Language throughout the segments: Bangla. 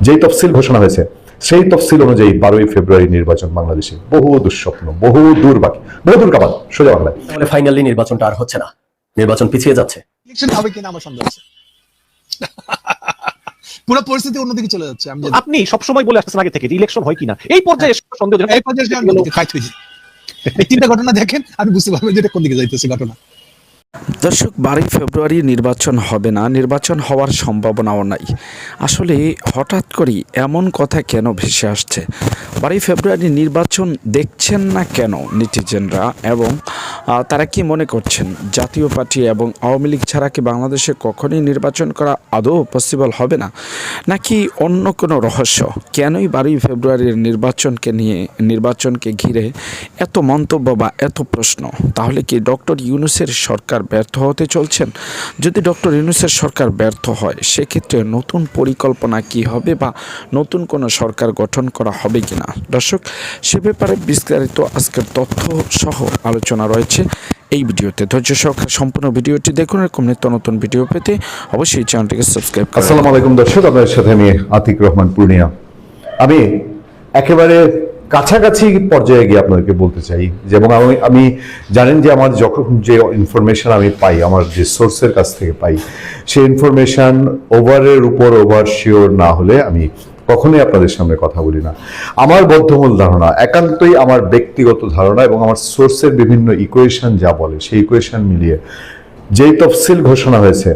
যেই তফসিল ঘোষণা হয়েছে সেই তফসিল অনুযায়ী 12ই ফেব্রুয়ারি নির্বাচন বাংলাদেশে বহু দুঃস্বপ্ন, বহু দূর বাকি, বহু দূর কাবাদ সোজা বাংলায়। তাহলে ফাইনালি নির্বাচনটা আর হচ্ছে না, নির্বাচন পিছিয়ে যাচ্ছে। ইলেকশন হবে কিনা আমার সন্দেহ আছে। পুরো পরিস্থিতি অন্যদিকে চলে যাচ্ছে। আপনি সবসময় বলে আসতেছেন আগে থেকে যে ইলেকশন হয় কিনা, এই পর্যায়ে সন্দেহ এই পর্যায়ে ফাইট হয়েছে। এই তিনটা ঘটনা দেখেন, আমি বুঝতে পারবো যে এটা কোন দিকে যাইতেছে ঘটনা। দর্শক, 12 ফেব্রুয়ারি নির্বাচন হবে না, নির্বাচন হওয়ার সম্ভাবনাও নাই। আসলে হঠাৎ করে এমন কথা কেন ভেসে আসছে? 12 ফেব্রুয়ারি নির্বাচন দেখছেন না কেন নেটিজেনরা, এবং তারা কি মনে করছেন জাতীয় পার্টি এবং আওয়ামী লীগ ছাড়া কি বাংলাদেশে কখনোই নির্বাচন করা আদৌ পসিবল হবে না, নাকি অন্য কোনো রহস্য? কেনই 12 ফেব্রুয়ারির নির্বাচনকে ঘিরে এত মন্তব্য বা এত প্রশ্ন? তাহলে কি ডক্টর ইউনূসের সরকার ব্যর্থ হতে চলছেন? যদি ডক্টর ইউনূসের সরকার ব্যর্থ হয়, সেক্ষেত্রে নতুন পরিকল্পনা কি হবে বা নতুন কোনো সরকার গঠন করা হবে কিনা? দর্শক, সে ব্যাপারে বিস্তারিত আজকের তথ্য সহ আলোচনা রয়েছে এই ভিডিওতে। ধৈর্য সহকারে সম্পূর্ণ ভিডিওটি দেখুন। এরকম নিত্য নতুন ভিডিও পেতে অবশ্যই চ্যানেলটিকে সাবস্ক্রাইব করুন। আসসালামু আলাইকুম দর্শক, আপনাদের সাথে আমি আতিক রহমান পূর্ণিয়া। আমি একেবারে কাছাকাছি পর্যায়ে গিয়ে আপনাদেরকে বলতে চাই যে, এবং আমি জানেন যে আমার যখন যে ইনফরমেশন আমি পাই, আমার যে সোর্সের কাছ থেকে পাই, সেই ইনফরমেশন ওভারের উপর ওভার শিওর না হলে আমি কখনোই আপনাদের সামনে কথা বলি না। আমার বদ্ধমূল ধারণা, একান্তই আমার ব্যক্তিগত ধারণা, এবং আমার সোর্সের বিভিন্ন ইকুয়েশন যা বলে সেই ইকুয়েশন মিলিয়ে যেই তফসিল ঘোষণা হয়েছে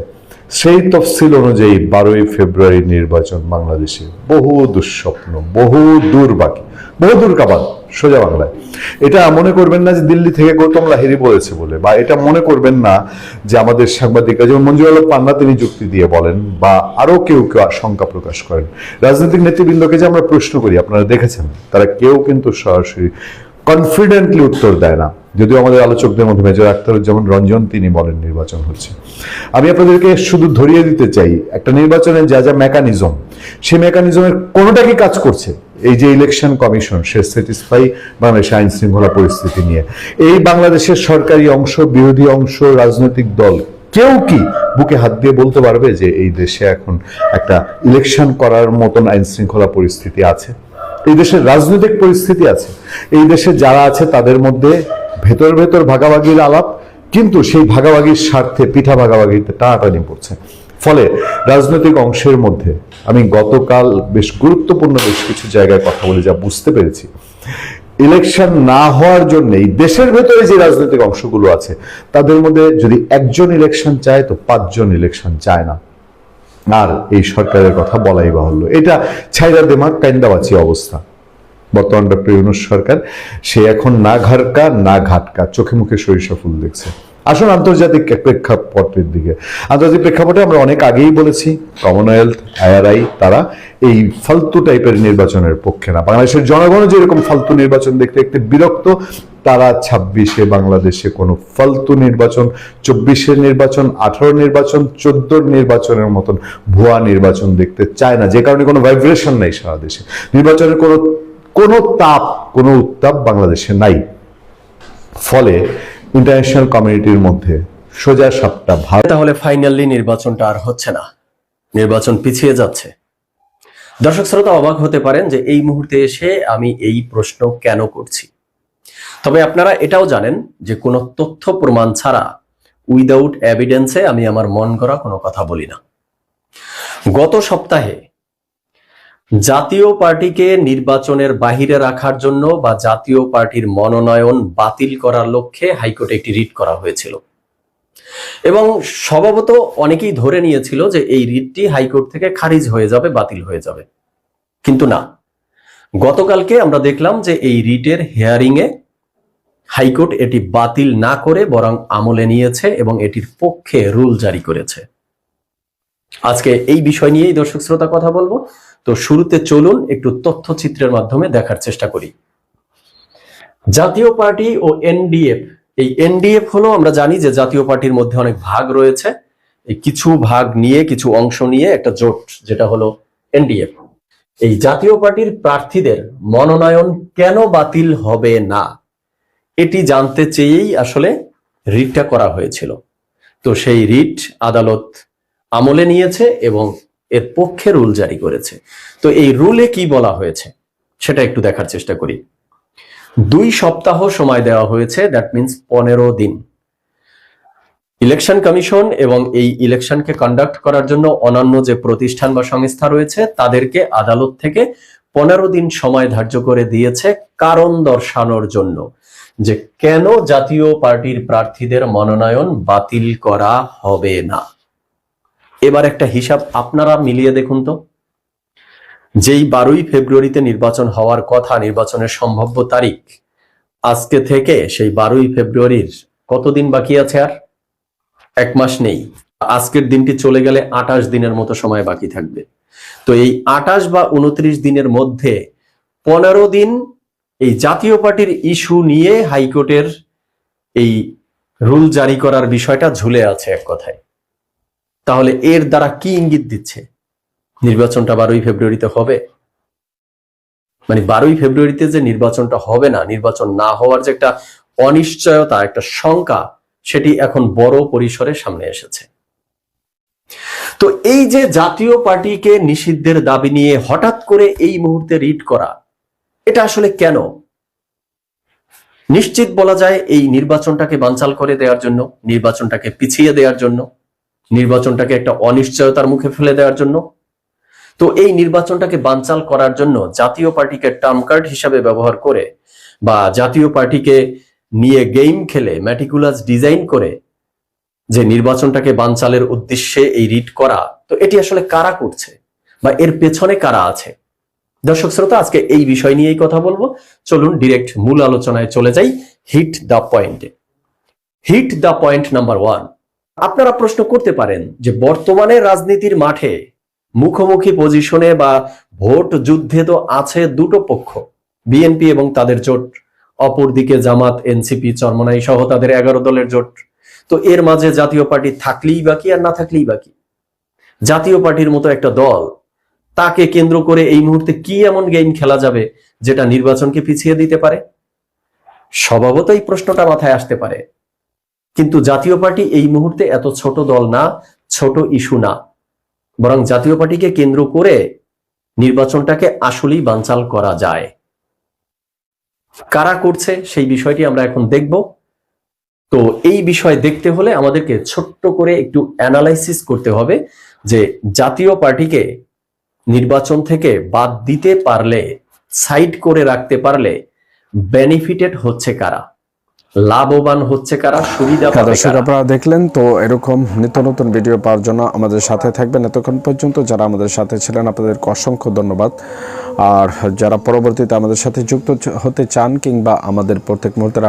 সেই তফসিল অনুযায়ী 12ই ফেব্রুয়ারি নির্বাচন বাংলাদেশে বহু দুঃস্বপ্ন, বহু দূর বাকি, বহু দূর কাবাদ সোজা বাংলায়। এটা মনে করবেন না যে দিল্লি থেকে গৌতম লাহিড়ী বলেছে বলে, বা এটা মনে করবেন না যে আমাদের সাংবাদিকরা, যেমন মঞ্জুর আলম পান্না তিনি যুক্তি দিয়ে বলেন, বা আরো কেউ কেউ আশঙ্কা প্রকাশ করেন। রাজনৈতিক নেতৃবৃন্দকে যে আমরা প্রশ্ন করি, আপনারা দেখেছেন, তারা কেউ কিন্তু সরাসরি কনফিডেন্টলি উত্তর দেয় না। যদিও আমাদের আলোচকদের মধ্যে মেজর আখতারুজ্জামান রঞ্জন তিনি বলেন নির্বাচন হচ্ছে। আমি আপনাদেরকে শুধু ধরিয়ে দিতে চাই, একটা নির্বাচনের যা যা মেকানিজম, সেই মেকানিজমের কোনোটা কি কাজ করছে? এই যে ইলেকশন কমিশন, সে স্যাটিসফাই বাংলাদেশের আইন শৃঙ্খলা পরিস্থিতি নিয়ে? এই বাংলাদেশের সরকারি অংশ, বিরোধী অংশ, রাজনৈতিক দল, কেউ কি বুকে হাত দিয়ে বলতে পারবে যে এই দেশে এখন একটা ইলেকশন করার মতন আইন শৃঙ্খলা পরিস্থিতি আছে? এই দেশের রাজনৈতিক পরিস্থিতি আছে? এই দেশে যারা আছে তাদের মধ্যে ভেতর ভেতর ভাগাভাগির আলাপ, কিন্তু সেই ভাগাভাগির স্বার্থে পিঠা ভাগাভাগিতে টানাটানি পড়ছে। ফলে রাজনৈতিক অংশের মধ্যে আমি গতকাল বেশ গুরুত্বপূর্ণ বেশ কিছু জায়গায় কথা বলে যা বুঝতে পেরেছি, ইলেকশন না হওয়ার জন্যই দেশের ভেতরে যে রাজনৈতিক অংশগুলো আছে তাদের মধ্যে যদি একজন ইলেকশন চায়, তো 5 জন ইলেকশন চায় না। আর এই সরকারের কথা বলাই বাহুল্য, এটা ছাইরা দেমাগ কাইন্দাবাচি অবস্থা। বর্তমান ডক্টর ইউনূস সরকার, সে এখন না ঘাটকা না ঘাটকা, চোখে মুখে সরিষা ফুল দেখছে। আসুন আন্তর্জাতিক প্রেক্ষাপটের দিকে। আন্তর্জাতিক প্রেক্ষাপটে আমরা অনেক আগেই বলেছি, কমনওয়েলথ, IRI তারা এই ফালতু টাইপের নির্বাচনের পক্ষে না। বাংলাদেশের জনগণ যেরকম ফালতু নির্বাচন দেখতে দেখতে বিরক্ত, তারা 26-এ বাংলাদেশে কোনো ফালতু নির্বাচন, 24-এর নির্বাচন, 18-র নির্বাচন, 14-র নির্বাচনের মতন ভুয়া নির্বাচন দেখতে চায় না। যে কারণে কোনো ভাইব্রেশন নাই সারা দেশে, নির্বাচনের কোনো তাপ, কোনো উত্তাপ বাংলাদেশে নাই। ফলে ইন্টারন্যাশনাল কমিউনিটির মধ্যে সোজা সাপটা ভাব। তাহলে ফাইনালি নির্বাচনটা আর হচ্ছে না, নির্বাচন পিছিয়ে যাচ্ছে। দর্শক শ্রোতা অবাক হতে পারেন যে এই মুহূর্তে এসে আমি এই প্রশ্ন কেন করছি। তবে আপনারা এটাও জানেন যে কোনো তথ্য প্রমাণ ছাড়া, উইদাউট এভিডেন্সে আমি আমার মন গড়া কোনো কথা বলি না। গত সপ্তাহে জাতীয় পার্টিকে নির্বাচনের বাহিরে রাখার জন্য বা জাতীয় পার্টির মনোনয়ন বাতিল করার লক্ষ্যে হাইকোর্টে একটি রিট করা হয়েছিল, এবং স্বভাবত অনেকেই ধরে নিয়েছিল যে এই রিটটি হাইকোর্ট থেকে খারিজ হয়ে যাবে, বাতিল হয়ে যাবে। কিন্তু না, গতকালকে আমরা দেখলাম যে এই রিটের হিয়ারিং এ হাইকোর্ট এটি বাতিল না করে বরং আমলে নিয়েছে এবং এটির পক্ষে রুল জারি করেছে। আজকে এই বিষয় নিয়েই দর্শক শ্রোতা কথা বলবো। তো শুরুতে চলুন একটু তথ্যচিত্রের মাধ্যমে দেখার চেষ্টা করি। জাতীয় পার্টি ও এনডিএফ, এই এনডিএফ হলো, আমরা জানি যে জাতীয় পার্টির মধ্যে অনেক ভাগ রয়েছে, এই কিছু ভাগ নিয়ে, কিছু অংশ নিয়ে একটা জোট, যেটা হলো এনডিএফ। এই জাতীয় পার্টির প্রার্থীদের মনোনয়ন কেন বাতিল হবে না, এটি জানতে চেয়েই আসলে রিটটা করা হয়েছিল। তো সেই রিট আদালত আমলে নিয়েছে এবং এর পক্ষে রুল জারি করেছে। তো এই রুলে কি বলা হয়েছে সেটা একটু দেখার চেষ্টা করি। 2 সপ্তাহ সময় দেওয়া হয়েছে, দ্যাট মিন্স 15 দিন। ইলেকশন কমিশন এবং এই ইলেকশনকে কন্ডাক্ট করার জন্য অন্যান্য যে প্রতিষ্ঠান বা সংস্থা রয়েছে তাদেরকে আদালত থেকে 15 দিন সময় ধার্য করে দিয়েছে কারণ দর্শানোর জন্য যে কেন জাতীয় পার্টির প্রার্থীদের মনোনয়ন বাতিল করা হবে না। এবার একটা হিসাব আপনারা মিলিয়ে দেখুন তো, যেই 12ই ফেব্রুয়ারিতে নির্বাচন হওয়ার কথা, নির্বাচনের সম্ভাব্য তারিখ, আজকে থেকে সেই 12ই ফেব্রুয়ারির কতদিন বাকি আছে? আর 1 মাস নেই। আজকের দিনটি চলে গেলে 28 দিনের মতো সময় বাকি থাকবে। তো এই 28 বা 29 দিনের মধ্যে 15 দিন এই জাতীয় পার্টির ইস্যু নিয়ে হাইকোর্টের এই রুল জারি করার বিষয়টা ঝুলে আছে এক কথায়। তাহলে এর দ্বারা কি ইঙ্গিত দিচ্ছে? নির্বাচনটা 12ই ফেব্রুয়ারিতে হবে, মানে 12ই ফেব্রুয়ারিতে যে নির্বাচনটা হবে না, নির্বাচন না হওয়ার যে একটা অনিশ্চয়তা, একটা শঙ্কা, সেটি এখন বড় পরিসরে সামনে এসেছে। তো এই যে জাতীয় পার্টিকে নিষিদ্ধের দাবি নিয়ে হঠাৎ করে এই মুহূর্তে রিট করা, এটা আসলে কেন? নিশ্চিত বলা যায় এই নির্বাচনটাকে বানচাল করে দেওয়ার জন্য, নির্বাচনটাকে পিছিয়ে দেওয়ার জন্য, নির্বাচনটাকে একটা অনিশ্চয়তার মুখে ফেলে দেওয়ার জন্য। তো এই নির্বাচনটাকে বানচাল করার জন্য জাতীয় পার্টিকে টার্ম কার্ড হিসাবে ব্যবহার করে বা জাতীয় পার্টিকে নিয়ে গেম খেলে ম্যাটিকুলাস ডিজাইন করে যে নির্বাচনটাকে বানচালের উদ্দেশ্যে এই রিট করা, তো এটি আসলে কারা করছে বা এর পেছনে কারা আছে? দর্শক শ্রোতা, আজকে এই বিষয় নিয়েই কথা বলবো। চলুন ডিরেক্ট মূল আলোচনায় চলে যাই, হিট দ্য পয়েন্টে। Hit the point number 1। আপনারা প্রশ্ন করতে পারেন যে বর্তমানে রাজনীতির মাঠে মুখোমুখি পজিশনে বা ভোট যুদ্ধে তো আছে দুটো পক্ষ, বিএনপি এবং তাদের জোট, অপরদিকে জামাত, এনসিপি, চরমনাই সহ তাদের 11 দলের জোট। তো এর মাঝে জাতীয় পার্টি থাকলেই বাকি আর না থাকলেই বাকি। জাতীয় পার্টির মতো একটা দল, তাকে কেন্দ্র করে এই মুহূর্তে কি এমন গেম খেলা যাবে যেটা নির্বাচনকে পিছিয়ে দিতে পারে? স্বভাবতই প্রশ্নটা মাথায় আসতে পারে। কিন্তু জাতীয় পার্টি এই মুহূর্তে এত ছোট দল না, ছোট ইস্যু না, বরং জাতীয় পার্টিকে কেন্দ্র করে নির্বাচনটাকে আসলেই বানচাল করা যায়। কারা করছে সেই বিষয়টি আমরা এখন দেখব। তো এই বিষয় দেখতে হলে আমাদেরকে ছোট্ট করে একটু অ্যানালাইসিস করতে হবে যে জাতীয় পার্টিকে নির্বাচন থেকে বাদ দিতে পারলে, সাইড করে রাখতে পারলে বেনিফিটেড হচ্ছে কারা, লাভবান হচ্ছে কারা, সুবিধা পাবে দর্শক কারা। আপনারা দেখলেন তো, এরকম নিত্য নতুন ভিডিও পাওয়ার জন্য আমাদের সাথে থাকবেন। এতক্ষণ পর্যন্ত যারা আমাদের সাথে ছিলেন আপনাদেরকে অসংখ্য ধন্যবাদ। আর যারা পরবর্তীতে আমাদের সাথে যুক্ত হতে চান কিংবা আমাদের প্রত্যেক মুহূর্তের